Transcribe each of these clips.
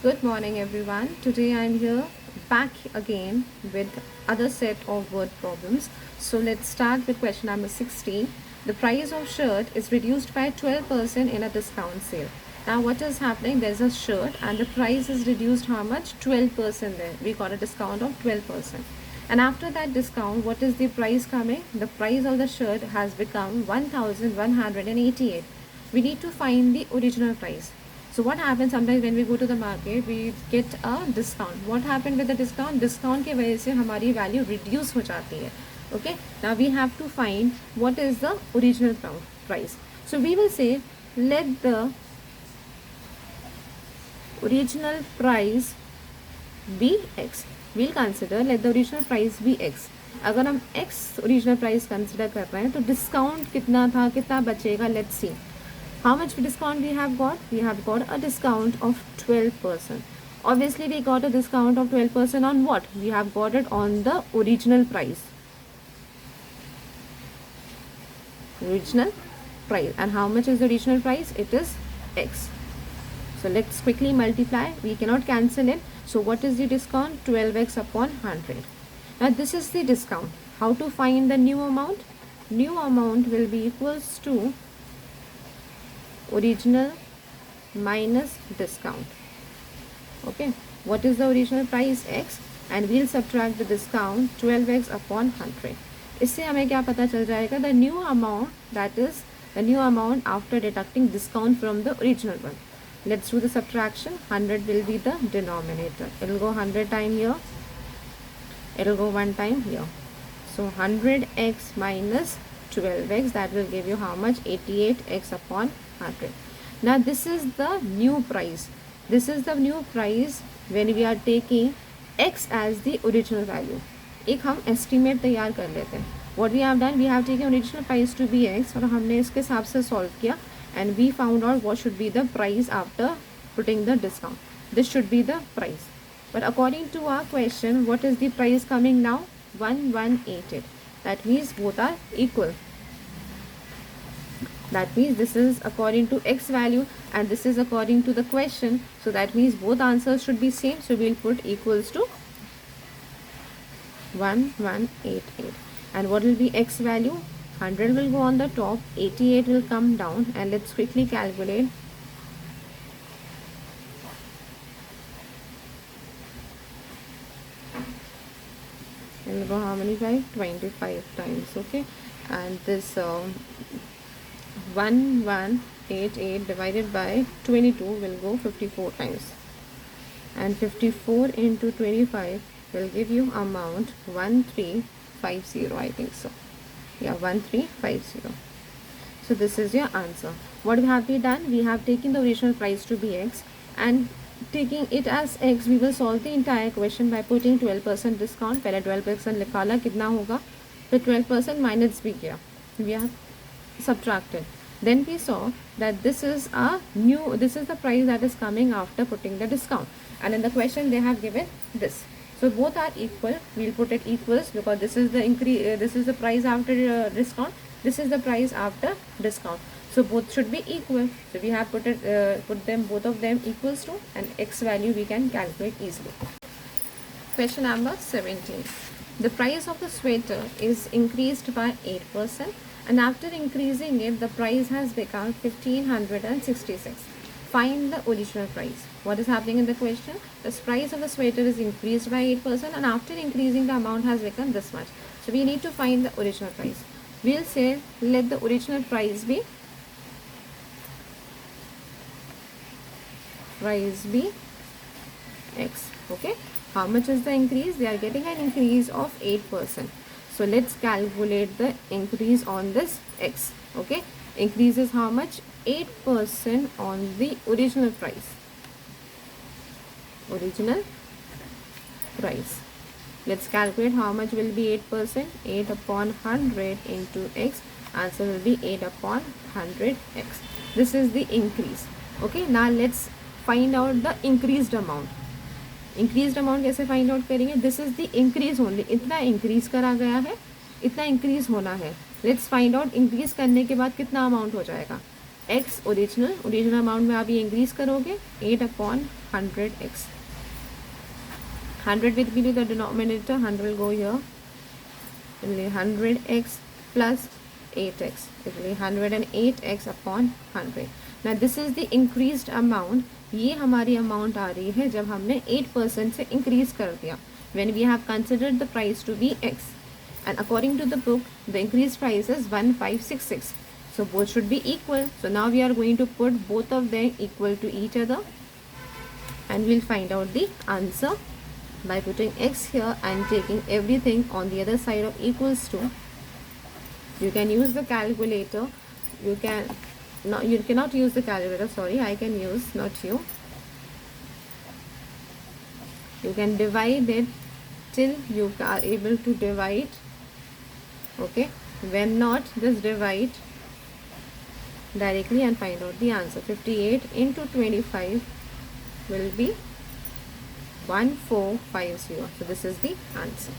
Good morning everyone. Today I am here back again with other set of word problems. So let's start with question number 16. The price of shirt is reduced by 12% in a discount sale. Now what is happening? There's a shirt and the price is reduced how much? 12% there. We got a discount of 12%. And after that discount, what is the price coming? The price of the shirt has become 1188. We need to find the original price. So what happens sometimes when we go to the market, we get a discount. What happened with the discount? Discount के वजह से हमारी value reduce हो जाती है. Okay. Now we have to find what is the original price. So we will say let the original price be x. We'll consider let the original price be x. अगर हम x original price consider कर रहे हैं तो discount कितना था, कितना बचेगा? Let's see. How much discount we have got? We have got a discount of 12%. Obviously, we got a discount of 12% on what? We have got it on the original price. Original price. And how much is the original price? It is x. So let's quickly multiply. We cannot cancel it. So what is the discount? 12x upon 100. Now this is the discount. How to find the new amount? New amount will be equals to original minus discount. Okay, what is the original price? X, and we'll subtract the discount 12x upon 100. इससे हमें क्या पता चल जाएगा? The new amount, that is the new amount after deducting discount from the original one. Let's do the subtraction. 100 will be the denominator. It will go 100 time here. It will go 1 time here. So 100x minus 12x, that will give you how much? 88x upon 100. Now this is the new price. This is the new price when we are taking x as the original value. एक हम estimate तैयार कर लेते हैं. What we have done, we have taken original price to be x और हमने इसके हिसाब से solve किया and we found out what should be the price after putting the discount. This should be the price. But according to our question, what is the price coming now? 1188. That means both are equal. That means this is according to x value and this is according to the question. So that means both answers should be same. So we'll put equals to 1188. And what will be x value? 100 will go on the top, 88 will come down, and let's quickly calculate. It will go how many times? 25 times. Okay, and this 1188 divided by 22 will go 54 times, and 54 into 25 will give you amount 1350. I think so. Yeah, 1350. So this is your answer. What have we done? We have taken the original price to be x and taking it as x, we will solve the entire question by putting 12% discount. पहले 12% निकाला, कितना होगा? फिर 12% minus भी किया, we have subtracted. Then we saw that this is the price that is coming after putting the discount, and in the question they have given this. So both are equal. We'll put it equals because this is the increase. This is the price after discount. This is the price after discount. So both should be equal. So we have put them both of them equals to, and x value we can calculate easily. Question number 17. The price of the sweater is increased by 8%, and after increasing it, the price has become 1566. Find the original price. What is happening in the question? The price of the sweater is increased by 8%, and after increasing, the amount has become this much. So we need to find the original price. We'll say let the original price be x. Okay, how much is the increase? We are getting an increase of 8%. So let's calculate the increase on this x. Okay, increase is how much? 8% on the original price. Original price. Let's calculate how much will be 8%. 8 upon 100 into x. Answer will be 8 upon 100x. This is the increase. Okay, now let's find out the increased amount. Increased amount कैसे find out करेंगे? This is the increase only. इतना increase करा गया है, इतना increase होना है. Let's find out increase करने के बाद कितना amount हो जाएगा. x ओरिजिनल अमाउंट में आप ये इंक्रीज करोगे 8/100x. 100 will be the denominator, 100 will go here. It will be 100x plus 8x. It will be 108x upon 100. Now this is the increased amount. ये हमारी अमाउंट आ रही है जब हमने 8% से इंक्रीज कर दिया. When we have considered the price to be x. And according to the book, the increased price is 1566. So both should be equal. So now we are going to put both of them equal to each other. And we'll find out the answer by putting x here and taking everything on the other side of equals to. You can use the calculator. You cannot use the calculator, sorry, I can use, not you. You can divide it till you are able to divide. Okay, when not, just divide directly and find out the answer. 58 into 25 will be 1450. So this is the answer.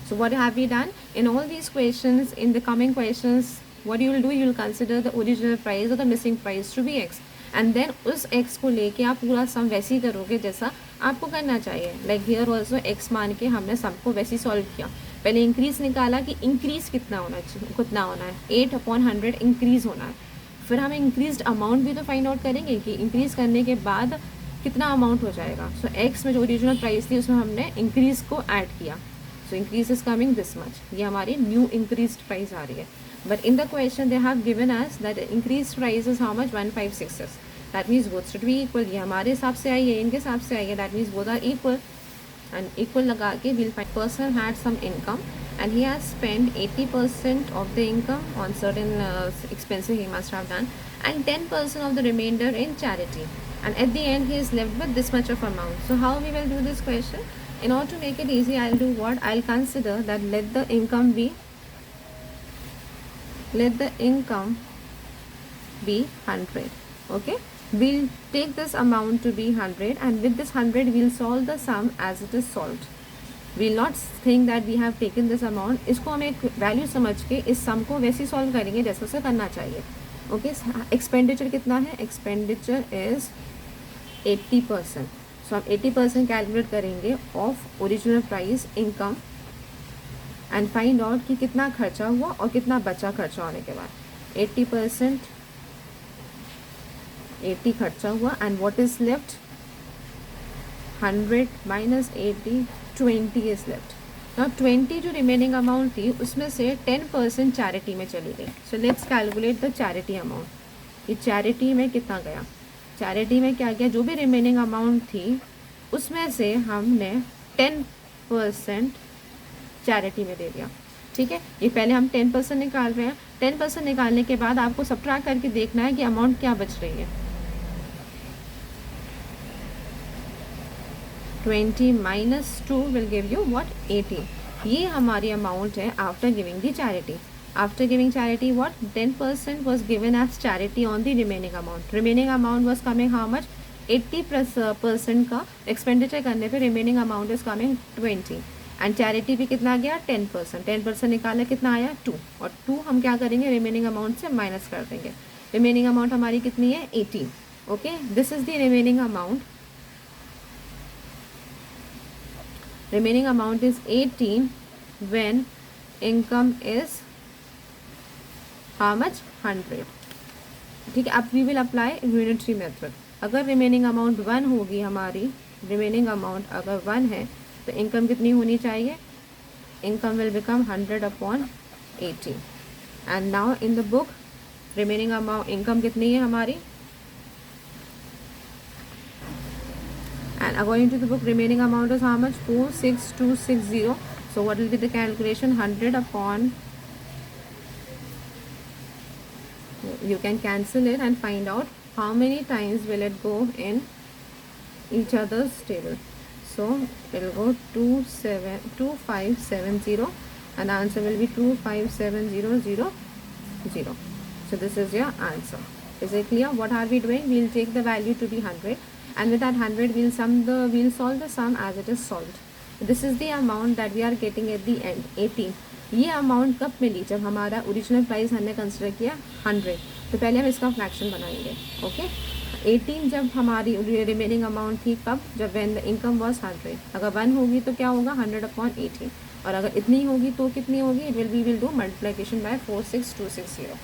So what have we done? In all these questions, in the coming questions, what you will do, you will consider the original price or the missing price to be x. And then उस x को लेके आप पूरा सम वैसे ही करोगे जैसा आपको करना चाहिए. लाइक हियर ऑल्सो x मान के हमने सम को वैसे ही सॉल्व किया. पहले इंक्रीज निकाला कि इंक्रीज कितना होना चाहिए, कितना होना है, 8/100 इंक्रीज होना है. फिर हम इंक्रीज्ड अमाउंट भी तो फाइंड आउट करेंगे कि इंक्रीज करने के बाद कितना अमाउंट हो जाएगा. सो एक्स में जो ओरिजिनल प्राइस थी उसमें हमने इंक्रीज को ऐड किया. So increase is coming this much. ये हमारी न्यू इंक्रीज्ड प्राइस आ रही है. But in the question they have given us that increase price is how much 1566. That means both should be equal. ये हमारे हिसाब से आई है, इनके हिसाब से आई है. That means both are equal. And equal लगा के will find person had some income and he has spent 80% of the income on certain expenses he must have done, and 10% of the remainder in charity, and at the end he is left with this much of amount. So how we will do this question? In order to make it easy, I'll do what? I'll consider that let the income be 100. Okay, we'll take this amount to be 100, and with this 100 we'll solve the sum as it is solved. We'll not think that we have taken this amount. इसको हम एक value समझ के इस सम को वैसे ही solve करेंगे जैसे उसे करना चाहिए. ओके, एक्सपेंडिचर कितना है? Expenditure is 80%. सो हम 80% कैलकुलेट करेंगे of original price income and find out कि कितना खर्चा हुआ और कितना बचा खर्चा होने के बाद. 80% 80 खर्चा हुआ and what is left? 100 minus 80, 20 is left. Now 20 जो रिमेनिंग अमाउंट थी उसमें से 10% चैरिटी में चली गई. So let's calculate the charity amount. ये चैरिटी में कितना गया? चैरिटी में क्या गया? जो भी रिमेनिंग अमाउंट थी उसमें से हमने 10% चैरिटी में दे दिया. ठीक है, ये पहले हम 10% निकाल रहे हैं. 10% निकालने के बाद आपको सबट्रैक्ट करके देखना है कि अमाउंट क्या बच रही है. 20 minus 2 will give you what? 80. ये हमारी अमाउंट है after giving the charity. After giving charity what? 10% was given as charity on the remaining amount. Remaining amount was coming how much? 80% का एक्सपेंडिचर करने पे remaining amount is coming 20. And charity भी कितना गया? 10%. 10% निकाला कितना आया? 2. और 2 हम क्या करेंगे? रिमेनिंग अमाउंट से माइनस कर देंगे. रिमेनिंग अमाउंट हमारी कितनी है? 80. Okay, this is the remaining amount. Remaining amount is 18 when income is how much? 100. ठीक है, अब we will apply unitary method. अगर remaining amount 1 होगी हमारी, remaining amount अगर 1 है तो income कितनी होनी चाहिए? Income will become 100/80. And now in the book remaining amount income कितनी है हमारी? And according to the book, remaining amount is how much? 46260. So what will be the calculation? 100 upon, you can cancel it and find out how many times will it go in each other's table. So it will go 2570 and the answer will be 257000. So this is your answer. Is it clear? What are we doing? We will take the value to be 100. And with that 100 we'll solve the sum as it is solved. This is the amount that we are getting at the end, 18. ये amount कब मिली? जब हमारा original price हमने consider किया 100. तो पहले हम इसका फ्रैक्शन बनाएंगे। ओके, 18 जब हमारी रिमेनिंग अमाउंट थी, कब? जब व्हेन द इनकम वाज 100। अगर 1 होगी तो क्या होगा? 100/18। और अगर इतनी होगी तो कितनी होगी? It will do multiplication bye 46260।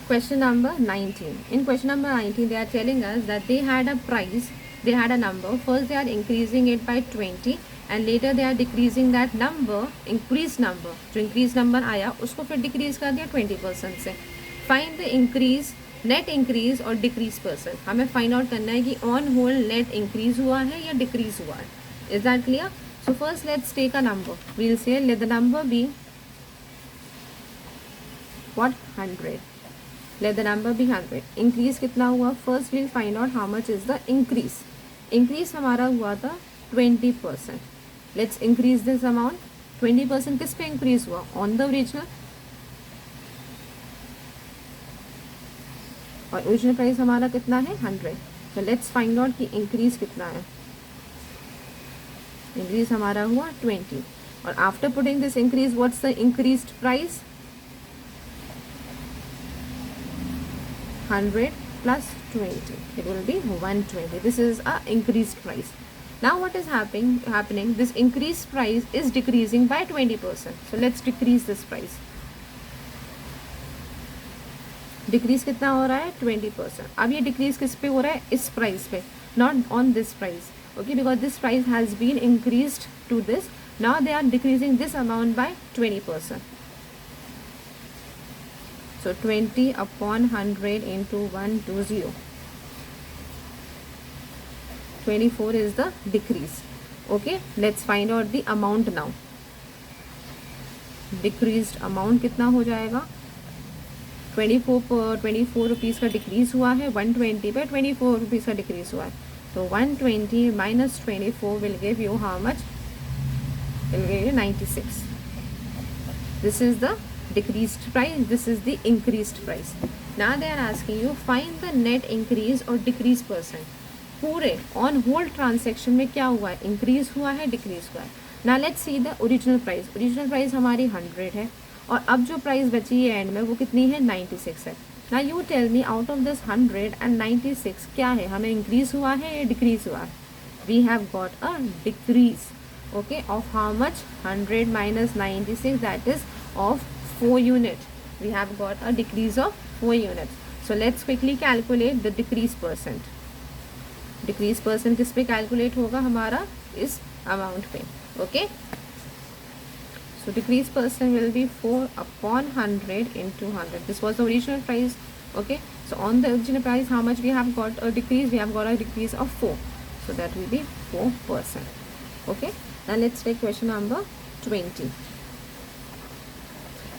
Question number 19. In question number 19, they are telling us that they had a price, they had a number. First, they are increasing it by 20, and later they are decreasing that number, increased number. जो increased number आया उसको फिर decrease कर दिया 20% से. Find the increase, net increase और decrease percent. हमें find out करना है कि on whole net increase हुआ है या decrease हुआ है. Is that clear? So first let's take a number. We'll say let the number be what? 100. Let the number be 100. Increase कितना हुआ? First we'll find out how much is the increase. Increase हमारा हुआ था 20%. Let's increase this amount. 20% किस पे increase हुआ? On the original. और original price हमारा कितना है? 100. So let's find out कि increase कितना है. Increase हमारा हुआ 20. और after putting this increase, what's the increased price? 100 plus 20, it will be 120. This is a increased price. Now what is happening? This increased price is decreasing by 20%. So let's decrease this price. Decrease कितना हो रहा है? 20%. अब ये decrease किस पे हो रहा है? इस price पे, not on this price. Okay, because this price has been increased to this. Now they are decreasing this amount by 20%. So 20 upon 100 into 120. 24 is the decrease. Okay, let's find out the amount now. Decreased amount कितना हो जाएगा? 24 rupees का decrease हुआ है, 120 पे 24 rupees का decrease हुआ है. So 120 minus 24 will give you how much? It will give you 96. This is the decreased price, this is the increased price. Now they are asking you find the net increase or decrease percent. पूरे on whole transaction में क्या हुआ है? increase हुआ है, decrease हुआ है. Now let's see the original price. Original price हमारी 100 है और अब जो price बची है एंड में वो कितनी है? 96 है. Now you tell me out of this 100 and 96 क्या है? हमें increase हुआ है या decrease हुआ है? We have got a decrease. Okay, of how much? 100 minus 96, that is of 4 units. We have got a decrease of 4 units. So let's quickly calculate the decrease percent. Decrease percent किस पे calculate होगा हमारा? इस amount पे. Okay. So decrease percent will be 4 upon 100 into 100. This was the original price. Okay. So on the original price, how much we have got a decrease? We have got a decrease of 4. So that will be 4%. Okay. Now let's take question number 20.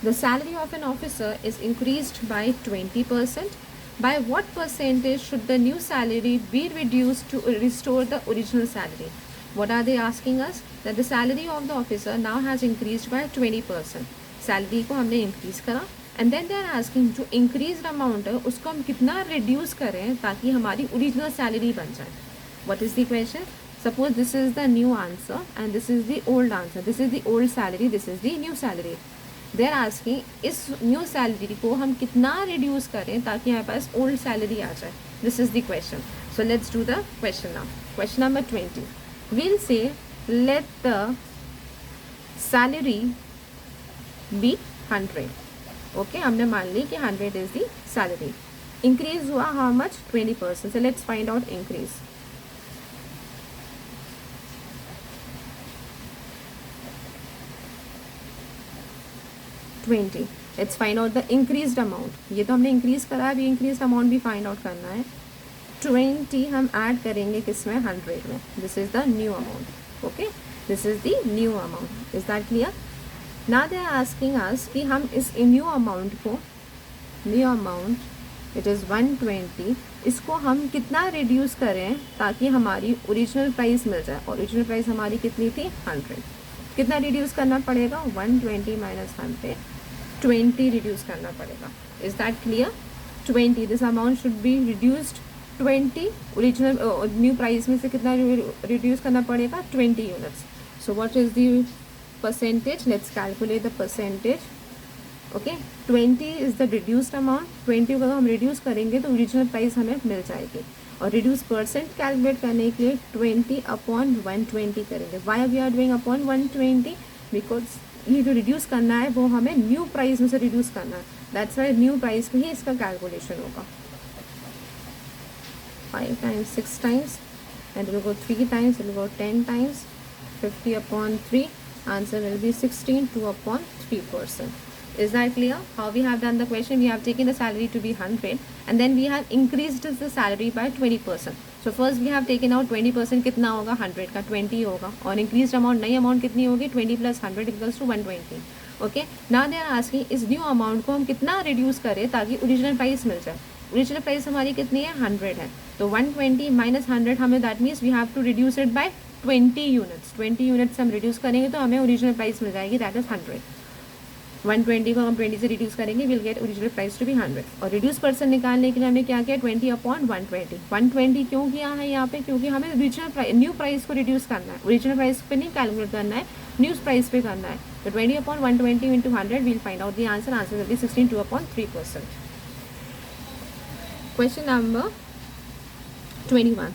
The salary of an officer is increased by 20%. By what percentage should the new salary be reduced to restore the original salary? What are they asking us? That the salary of the officer now has increased by 20%. Salary को हमने increase करा and then they are asking जो increased amount है उसको हम कितना reduce करें ताकि हमारी original salary बन जाए. What is the question? Suppose this is the new answer and this is the old answer. This is the old salary, this is the new salary. They are asking इस new salary को हम कितना reduce करें ताकि हमारे पास old salary आ जाए. This is the question. So let's do the question now. Question number 20. We'll say let the salary be 100. Okay, हमने मान ली कि 100 इज द सैलरी. इंक्रीज हुआ how much? 20%. So let's find out increase. Let's find out the increased amount. ये तो हमने increase करा है, अभी increased amount भी find out करना है. 20 हम add करेंगे किसमें? 100 में. This is the new amount. Okay, this is the new amount. Is that clear? Now they are asking us कि हम इस new amount को, new amount it is 120, इसको हम कितना reduce करें ताकि हमारी original price मिल जाए. और original price हमारी कितनी थी? 100. कितना reduce करना पड़ेगा? 120 minus 100. 20 reduce करना पड़ेगा. Is that clear? 20. This amount should be reduced 20. Original new price में से कितना reduce करना पड़ेगा? 20 units. So what is the percentage? Let's calculate the percentage. Okay. 20 is the reduced amount, 20 को अगर हम रिड्यूस करेंगे तो ओरिजिनल प्राइस हमें मिल जाएगी। और रिड्यूस परसेंट कैलकुलेट करने के लिए 20 अपॉन 120 करेंगे। Why we are doing upon 120? Because ये जो रिड्यूस करना है वो हमें न्यू प्राइस में से रिड्यूस करना है, दैट्स वाई न्यू प्राइस में ही इसका कैलकुलेशन होगा। 5 times 6 times and it will go 3 times, it will go 10 times, 50 upon 3, answer will be 16, 2 upon 3%. Is that clear? How we have done the question? We have taken the salary to be 100 and then we have increased the salary by 20%. So first we have taken out 20%, कितना होगा 100 का 20 होगा, और increased amount नई amount कितनी होगी 20 plus 100 equals to 120. Okay, now they are asking इस new amount को हम कितना reduce करें ताकि original price मिल जाए। ओरिजिनल प्राइस हमारी कितनी है 100 है, तो 120 माइनस 100 हमें that means we have to reduce it by 20 units. 20 units हम रिड्यूस करेंगे तो हमें ओरिजिनल प्राइस मिल जाएगी, दैट इज 100। 120 को हम 20 से रिड्यूस करेंगे, will get original price to be 100। और रिड्यूस परसेंट निकालने के लिए हमने क्या किया 20 अपॉन 120। 120 क्यों किया है यहाँ पे? क्योंकि हमें ओरिजिनल प्राइस न्यू प्राइस को रिड्यूस करना है, ओरिजिनल प्राइस पे नहीं कैलकुलेट करना है, न्यू प्राइस पे करना है। तो 20 upon 120 into 100 will find out the answer. Answer will be 16, 2 upon 3%। Question number 21.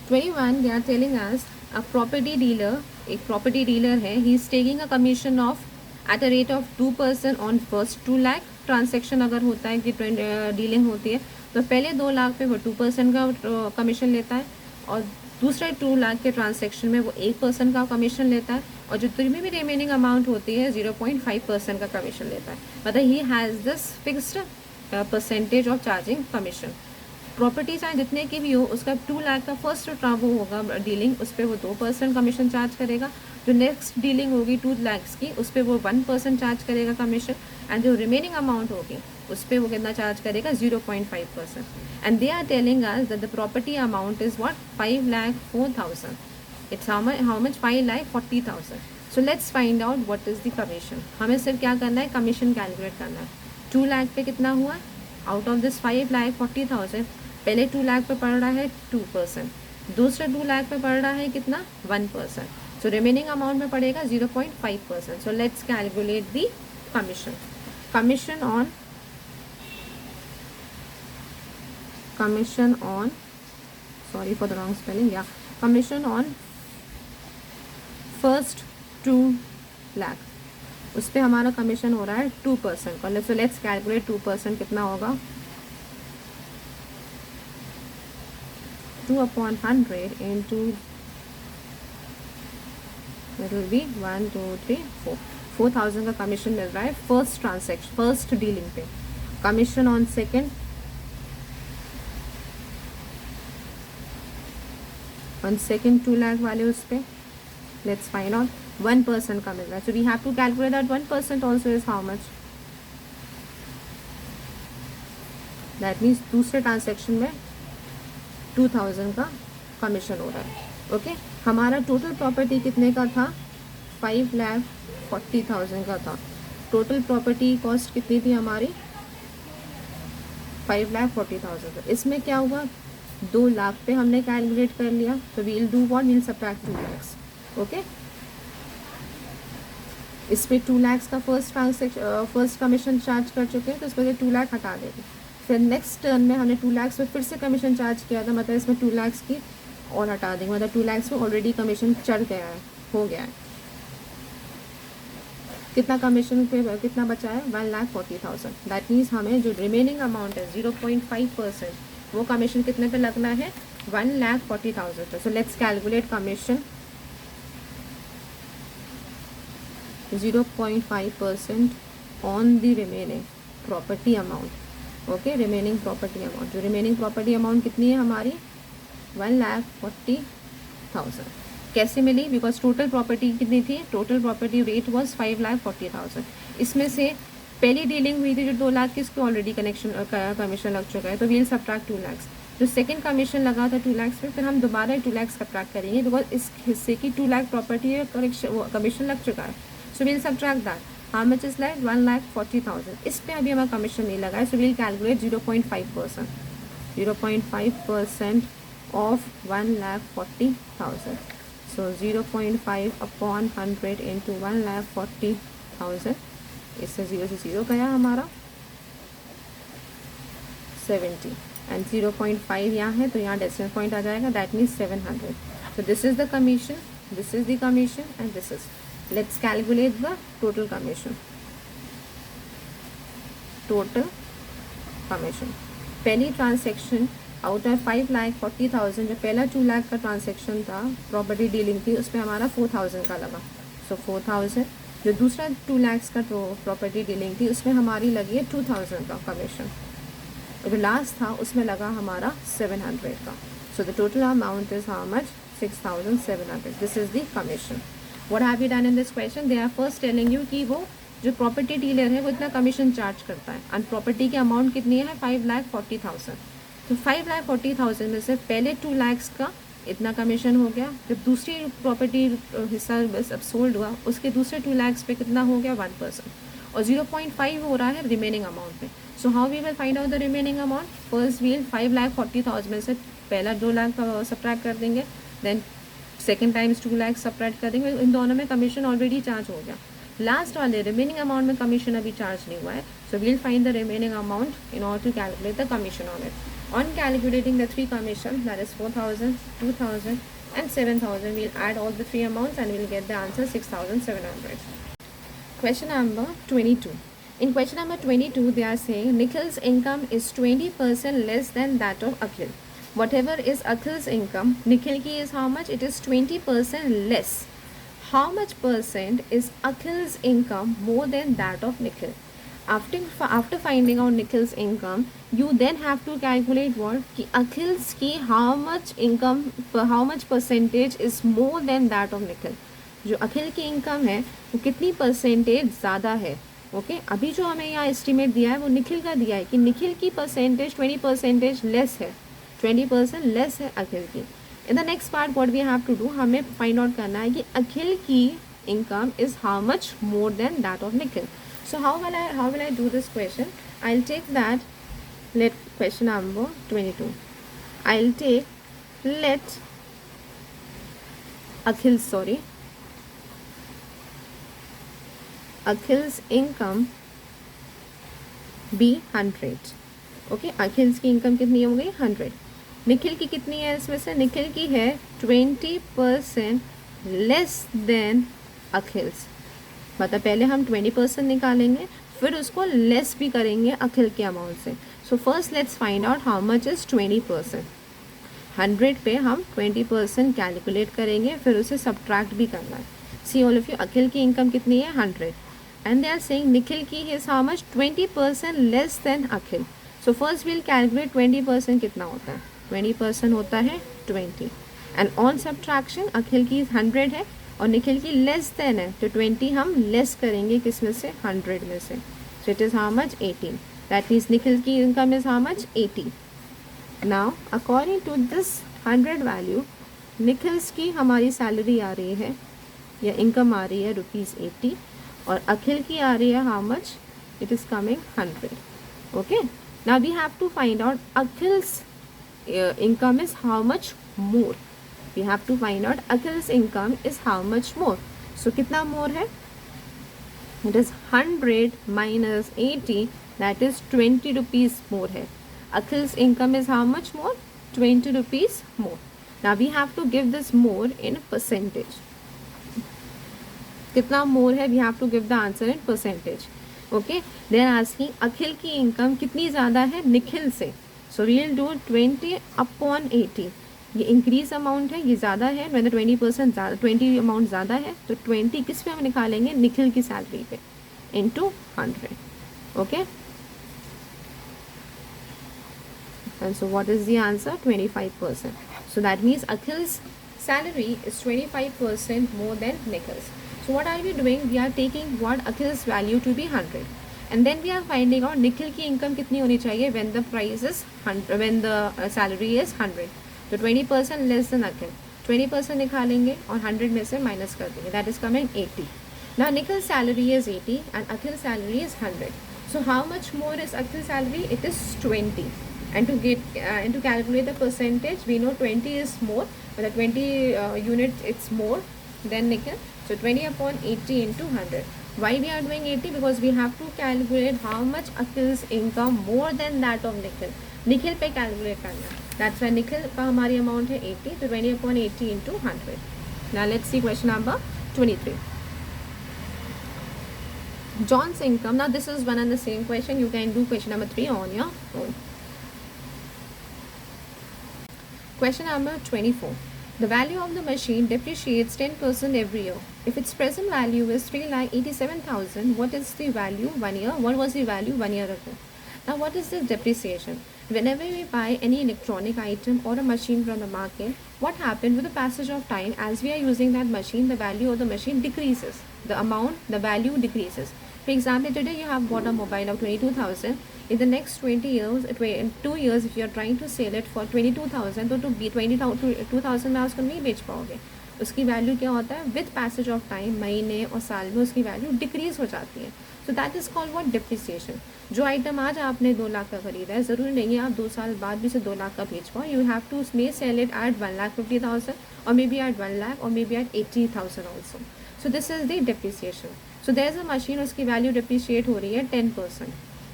21 they are telling us a property dealer, एक property dealer है, he is taking a commission of at a rate of 2% on first 2 lakh transaction। अगर होता है कि dealing होती है तो पहले 2 लाख पे वो 2% का कमीशन लेता है, और दूसरे 2 लाख के ट्रांजेक्शन में वो 1% का कमीशन लेता है, और जो भी रिमेनिंग अमाउंट होती है 0.5% का कमीशन लेता है। मतलब he has this fixed percentage of charging commission. Property चाहे जितने की भी हो, उसका 2 लाख का फर्स्ट वो होगा डीलिंग, उस पर वो 2% कमीशन चार्ज करेगा। जो नेक्स्ट डीलिंग होगी 2 लाख की, उस पर वो 1% चार्ज करेगा कमीशन, एंड जो रिमेनिंग अमाउंट होगी उस पर वो कितना चार्ज करेगा 0.5%। And they are telling us that the property amount is what 5,04,000। It's how much 5,40,000। So let's find out what is the commission. हमें सिर्फ क्या करना है, कमीशन कैलकुलेट करना है। 2 लाख पे कितना हुआ, आउट ऑफ दिस 5,40,000 पहले 2 लाख पे पड़ रहा है 2%, दूसरे 2 लाख पे पड़ रहा है कितना 1%, सो रिमेनिंग अमाउंट में पड़ेगा 0.5%। So let's calculate the commission. Commission on sorry for the wrong spelling, या कमीशन ऑन फर्स्ट 2 लाख, उस पर हमारा कमीशन हो रहा है 2% का। सो लेट्स कैलकुलेट 2% कितना होगा। 2 upon 100 into it will be 1 2 3 4 4,000 का कमीशन मिल रहा है फर्स्ट ट्रांजेक्शन, फर्स्ट डीलिंग पे। Commission on second, on second 2 lakh वाले उस पे लेट्स फाइंड आउट 1% का मिल रहा है। So we have to calculate that 1% also is how much, that means दूसरे ट्रांजेक्शन में 2,000 का कमीशन हो रहा है। ओके, हमारा टोटल प्रॉपर्टी कितने का था 5,40,000 का था। टोटल प्रॉपर्टी कॉस्ट कितनी थी हमारी 5,40,000। इसमें क्या हुआ 2 लाख पे हमने कैलकुलेट कर लिया, तो we'll do what, we'll subtract 2 lakhs। Okay, इस पे 2 lakhs का फर्स्ट कमीशन चार्ज कर चुके हैं, तो इस पर 2 लाख हटा देंगे। फिर नेक्स्ट टर्न में हमने 2 lakhs पे फिर से कमीशन चार्ज किया था, मतलब इसमें 2 lakhs की और हटा देंगे, मतलब 2 lakhs में ऑलरेडी कमीशन चढ़ गया है, हो गया है। कितना कमीशन पे कितना बचा है 1,40,000। दैट मीन्स हमें जो रिमेनिंग अमाउंट है 0.5%, वो कमीशन कितने पे लगना है 1,40,000 पे। So let's calculate commission. 0.5% on the remaining property amount. Okay, remaining property amount, जो रिमेनिंग प्रॉपर्टी अमाउंट कितनी है हमारी 1,40,000। कैसे मिली, बिकॉज टोटल प्रॉपर्टी कितनी थी, टोटल प्रॉपर्टी रेट वाज 5,40,000। इसमें से पहली डीलिंग हुई थी जो 2 लाख की, इसको ऑलरेडी कमीशन लग चुका है, तो वील सबट्रैक्ट 2 lakhs। जो सेकंड कमीशन लगा था 2 lakhs पे, फिर हम दोबारा 2 lakhs सबट्रैक्ट करेंगे, बिकॉज इस हिस्से की 2 लाख प्रॉपर्टी कमीशन लग चुका है। So we'll subtract that, how much is like 1,40,000। इस पे अभी हमारा कमीशन नहीं लगा है, सो वील कैलकुलेट 0.5%। 0.5% ऑफ 1,40,000। सो 0.5 अपॉन 100 इंटू 1,40,000, इससे 0 से 0 गया हमारा, 70 एंड 0.5 यहाँ है तो यहाँ डेसिमल पॉइंट आ जाएगा, that means 700. So this is the commission, this is the commission and this is. Let's calculate the total commission. Total commission. पहली ट्रांसेक्शन आउट ऑफ 5,40,000, जो पहला 2 लाख का ट्रांसेक्शन था प्रॉपर्टी डीलिंग थी उसमें हमारा 4,000 का लगा. सो 4,000. जो दूसरा 2 लाख का प्रॉपर्टी डीलिंग थी उसमें हमारी लगी है 2,000 का कमीशन. जो लास्ट था उसमें लगा हमारा 700 का. So the total amount is how much? 6,700. This is the commission. What have you done in this question? They are first telling you कि वो जो प्रॉपर्टी डीलर है वो इतना कमीशन चार्ज करता है एंड प्रॉपर्टी की अमाउंट कितनी है? 5,40,000. तो 5,40,000 में से पहले 2 लाख का इतना कमीशन हो गया. जब दूसरी प्रॉपर्टी हिस्सा बस अब सोल्ड हुआ उसके दूसरे 2 लाख पे कितना हो गया? 1% और 0.5 हो रहा है रिमेनिंग अमाउंट में. So how we will find out the remaining amount? First we'll 5,40,000 में से पहला 2 लाख का सब्ट्रैक्ट कर देंगे, then second times 2 lakh subtract कर देंगे. इन दोनों में कमीशन ऑलरेडी चार्ज हो गया. लास्ट वाले रिमेनिंग अमाउंट में कमीशन अभी चार्ज नहीं हुआ है. So we'll find the remaining amount in order to calculate the commission on it. On calculating the 3 commission, that is 4,000, 2,000 and 7,000, we'll add all the 3 amounts and we'll get the answer 6,700. Question number 22. In question number 22, they are saying Nikhil's income is 20% less than that of Akhil. Whatever is Akhil's income, Nikhil ki is how much? It is 20% less. How much percent is Akhil's income more than that of Nikhil? After finding out Nikhil's income, you then have to calculate what? कि Akhil's की how much income, how much percentage is more than that of Nikhil. जो अखिल की income है वो कितनी percentage ज़्यादा है. Okay अभी जो हमें यहाँ एस्टिमेट दिया है वो निखिल का दिया है कि निखिल की परसेंटेज 20% लेस है, 20% लेस है अखिल की. In the next part what we have to do, हमें फाइंड आउट करना है कि अखिल की income is how much more than that of Nikhil. So how will I do this question? I'll take that, let question number 22. I'll take let Akhil's income be 100. Okay, अखिल की income कितनी हो गई? 100. निखिल की कितनी है इसमें से? निखिल की है 20% लेस देन अखिल्स. मतलब पहले हम 20% निकालेंगे फिर उसको लेस भी करेंगे अखिल के अमाउंट से. So first let's find out how much is 20%. 100 पे हम 20% कैलकुलेट करेंगे फिर उसे सब्ट्रैक्ट भी करना है. See all of you, Akhil की इनकम कितनी है? 100 and they are saying Nikhil की is how much? 20% less than Akhil. So first will calculate 20% कितना होता है. 20% होता है 20 एंड ऑन सब्ट्रैक्शन अखिल की 100 है और निखिल की लेस देन है तो 20 हम लेस करेंगे किस में से? 100 में से. So it is how much? 18. That means Nikhil की income is how much? 80. Now according to this 100 value Nikhil's की हमारी सैलरी आ रही है या इनकम आ रही है ₹80 और अखिल की आ रही है how much? It is coming 100. Okay now we have to find out Akhil's income is how much more. We have to find out Akhil's income is how much more. So कितना more है? It is 100 minus 80, that is 20 rupees more है. Akhil's income is how much more? 20 rupees more. Now we have to give this more in percentage. कितना more है? We have to give the answer in percentage. Okay, they are asking अखिल की income कितनी ज़्यादा है निखिल से. सो we'll do 20/80. ये increase amount है, ये ज़्यादा है. मैंने 20% ज़्यादा 20 अमाउंट ज़्यादा है तो 20 किस पे हम निकालेंगे? निखिल की सैलरी पे into 100. Okay and so what is the answer? 25%. So that means Akhil's salary is 25% more than Nikhil's. So what are we doing? We are taking what Akhil's value to be 100. And then we are finding out Nikhil की income कितनी होनी चाहिए when the price is 100, when the salary is 100. तो 20% less than अखिल. 20% निकालेंगे और 100 में से minus कर देंगे. That is coming 80. Now Nikhil salary is 80 and Akhil salary is 100. So how much more is Akhil salary? It is 20. And to calculate the percentage, we know 20 is more, but the 20 unit it's more than nikhil. So 20/80 into 100. Why we are doing 80? Because we have to calculate how much Akhil's income more than that of Nikhil. Nikhil पे calculate करना है, that's why Nikhil का हमारी amount है 80, तो 20/80 into 100. Now let's see question number 23. John's income, now this is one and the same question, you can do question number 3 on your own. Question number 24. The value of the machine depreciates 10% every year. If its present value is 3,87,000, what is the value 1 year? What was the value 1 year ago? Now, what is the depreciation? Whenever we buy any electronic item or a machine from the market, what happens with the passage of time? As we are using that machine, the value of the machine decreases. The amount, the value decreases. For example, today you have bought a mobile of 22,000. In the next 20 years, in 2 years, if you are trying to sell it for 22,000, तो to be 22,000 में आप उसको नहीं बेच पाओगे. उसकी value क्या होता है, विद पैसेज ऑफ टाइम, महीने और साल में उसकी वैल्यू डिक्रीज हो जाती है. So that is called what, depreciation. जो आइटम आज आपने 2 लाख का खरीदा है, ज़रूरी नहीं है आप 2 साल बाद भी उसे 2 लाख का बेच पाओ. You have to may sell it at 1,50,000 और मे बी एट 1 लाख और maybe at 80,000 also. So this is the depreciation. So there is a machine, उसकी वैल्यू डिप्रिशिएट हो रही है 10%,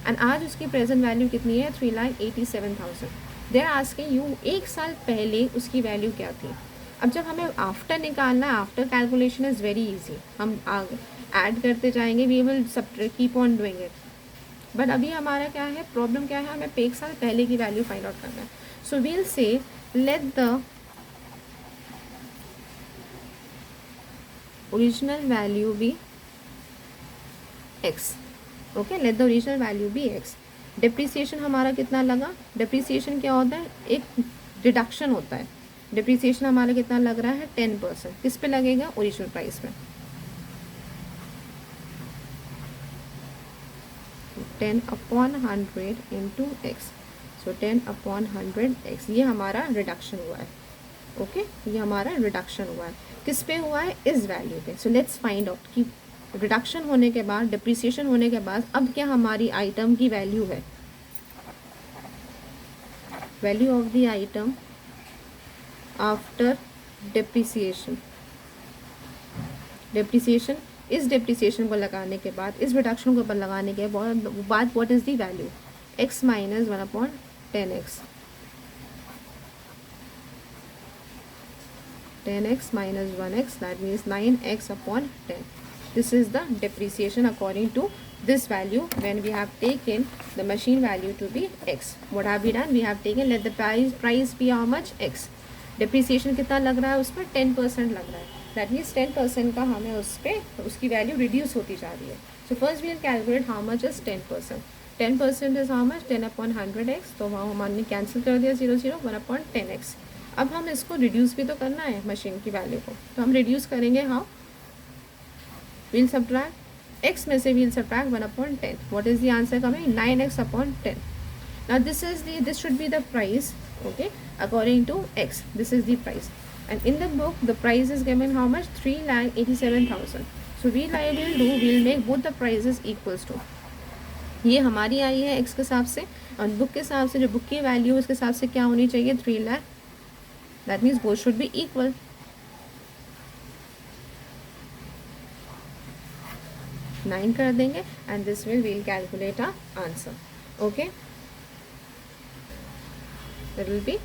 एंड आज उसकी प्रेजेंट वैल्यू कितनी है, 3,87,000. देर आस्किंग यू एक साल पहले उसकी वैल्यू क्या थी. अब जब हमें आफ्टर निकालना है, after calculation is very easy, हम ऐड करते जाएंगे, we will keep on doing it. But अभी हमारा क्या है, प्रॉब्लम क्या है, हमें एक साल पहले की वैल्यू फाइंड आउट करना है. So we'll say let the original value be x. Okay, let the original value be x. Depreciation हमारा कितना लगा, डिप्रिसिएशन क्या होता है, एक डिडक्शन होता है. डिप्रिसिएशन हमारा कितना लग रहा है, 10%. किस पे लगेगा, ओरिजिनल प्राइस पे. 10/100 इंटू x. सो 10/100x, ये हमारा रिडक्शन हुआ है. ओके, ये हमारा रिडक्शन हुआ है. किस पे हुआ है, इस वैल्यू पे. सो लेट्स फाइंड आउट कि रिडक्शन होने के बाद, डिप्रिसिएशन होने के बाद अब क्या हमारी आइटम की वैल्यू है. Value of the item after depreciation. Depreciation, इस डिप्रिसिएशन को लगाने के बाद, इस रिडक्शन को ऊपर लगाने के बाद what is the value, x minus 1/10x. 10x minus 1x, that means 9x/10. This is the depreciation according to this value when we have taken the machine value to be x. What have we done? We have taken, let the price be how much, x. Depreciation कितना लग रहा है उस पर, 10% लग रहा है. That means 10% का हमें उस पर उसकी वैल्यू रिड्यूस होती जा रही है. So first we will calculate how much is 10%. 10% is how much, 10/100x. तो वहाँ हमने कैंसिल कर दिया 0 0, 1/10x. अब हम इसको रिड्यूस भी तो करना है मशीन की वैल्यू को, तो हम रिड्यूस करेंगे हाउ, वील सब्ट्रैक्ट x में से we'll subtract 1/10. What is the answer coming, 9x/10. Now this should be the price, okay, according to x. This is the price, and in the book the price is given how much, 3,87,000. So we'll make both the prices equals to. ये हमारी आई है x के हिसाब से, और book के हिसाब से जो बुक की वैल्यू है उसके हिसाब से क्या होनी चाहिए, 3 lakh. That means both should be equal. Nine कर देंगे and this we'll calculate our answer. Okay, that will be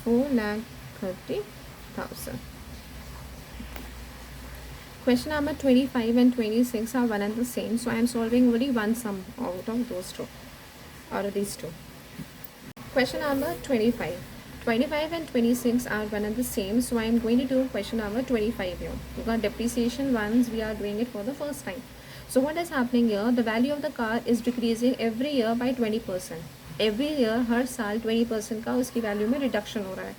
4,30,000. Question number 25 and 26 are one and the same, so I am solving only one sum out of those two, out of these two. Question number 25. 25 and 26 are one and the same, so I am going to do question number 25 here, because depreciation ones we are doing it for the first time. So what is happening here, the value of the car is decreasing every year by 20%. Every year, हर साल 20% का उसकी value में reduction हो रहा है.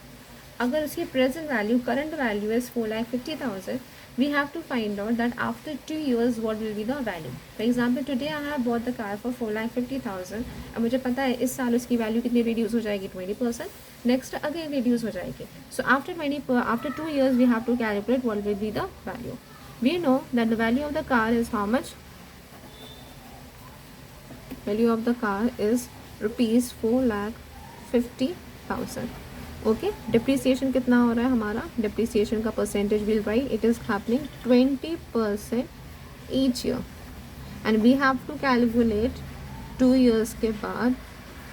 अगर उसकी present value, current value is 4,50,000, we have to find out that after 2 years what will be the value. For example, today I have bought the car for 4,50,000. अब मुझे पता है इस साल उसकी वैल्यू कितनी रिड्यूस हो जाएगी, 20%. नेक्स्ट अगेन रिड्यूस हो जाएगी. So after 2 years we have to calculate what will be the value. We know that the value of the car is how much? Value of the car is rupees 4,50,000. Okay, depreciation कितना हो रहा है हमारा, डिप्रिसिएशन का percentage will right, it is happening 20% each year, and we have to calculate 2 years के बाद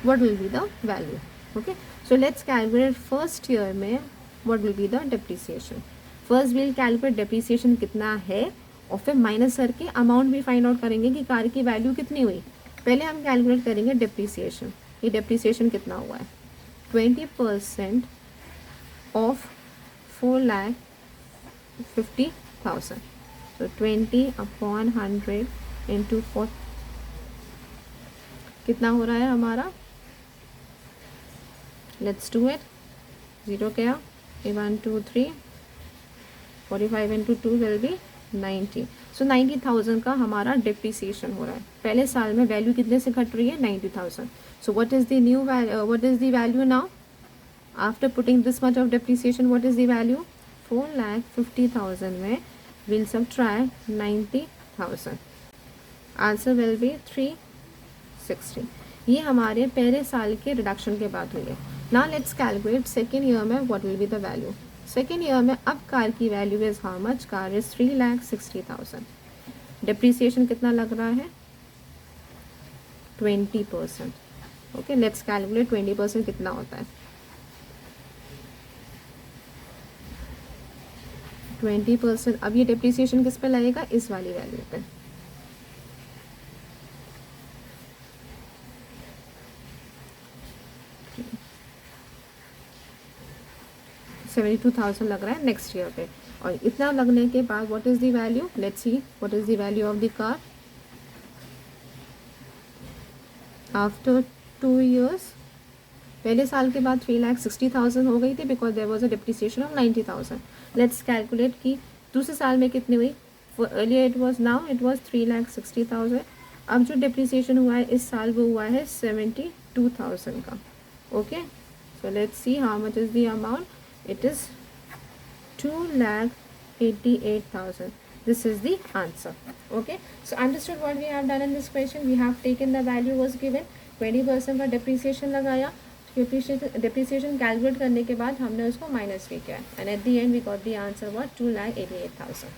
what will be the value. Okay, so let's calculate first year में what will be the depreciation. First we'll calculate depreciation कितना है और फिर minus करके amount भी find out करेंगे कि कार की वैल्यू कितनी हुई. पहले हम कैलकुलेट करेंगे depreciation. ये depreciation कितना हुआ है. 20% of 4,50,000. So 20/100 into 4 कितना हो रहा है हमारा. Let's do it. 0 क्या 1 2 3 45 into 2 विल बी 90. सो 90,000 का हमारा डिप्रिसिएशन हो रहा है. पहले साल में वैल्यू कितने से घट रही है 90,000. सो what is the knew what is the value now after putting this much of depreciation. What is the value 4,50,000 में will subtract 90,000. Answer will be 360. ये हमारे पहले साल के रिडक्शन के बाद हुई है. Now let's calculate second year में what will be the value. Second year में अब कार की value is how much. Car is 3,60,000. Depreciation कितना लग रहा है 20%. ओके, लेट्स कैलकुलेट 20% कितना होता है. 20%. अब ये डिप्रिसिएशन किस पे लगेगा, इस वाली वैल्यू पे. $72,000 लग रहा है नेक्स्ट ईयर पे. और इतना लगने के बाद what is the value. Let's see what is the value of the car after 2 years. पहले साल के बाद 3,60,000 हो गई थी because there was a depreciation of 90,000. Let's calculate कि दूसरे साल में कितनी हुई. Earlier it was, now it was 3,60,000. अब जो डिप्रिसिएशन हुआ है इस साल वो हुआ है 72,000 का. Okay, so let's see how much is the amount. It is 2,88,000. This is the answer. Okay, so understood what we have done in this question. We have taken the value was given, 20% का depreciation लगाया. depreciation calculate करने के बाद हमने उसको minus भी किया and at the end we got the answer what 2,88,000.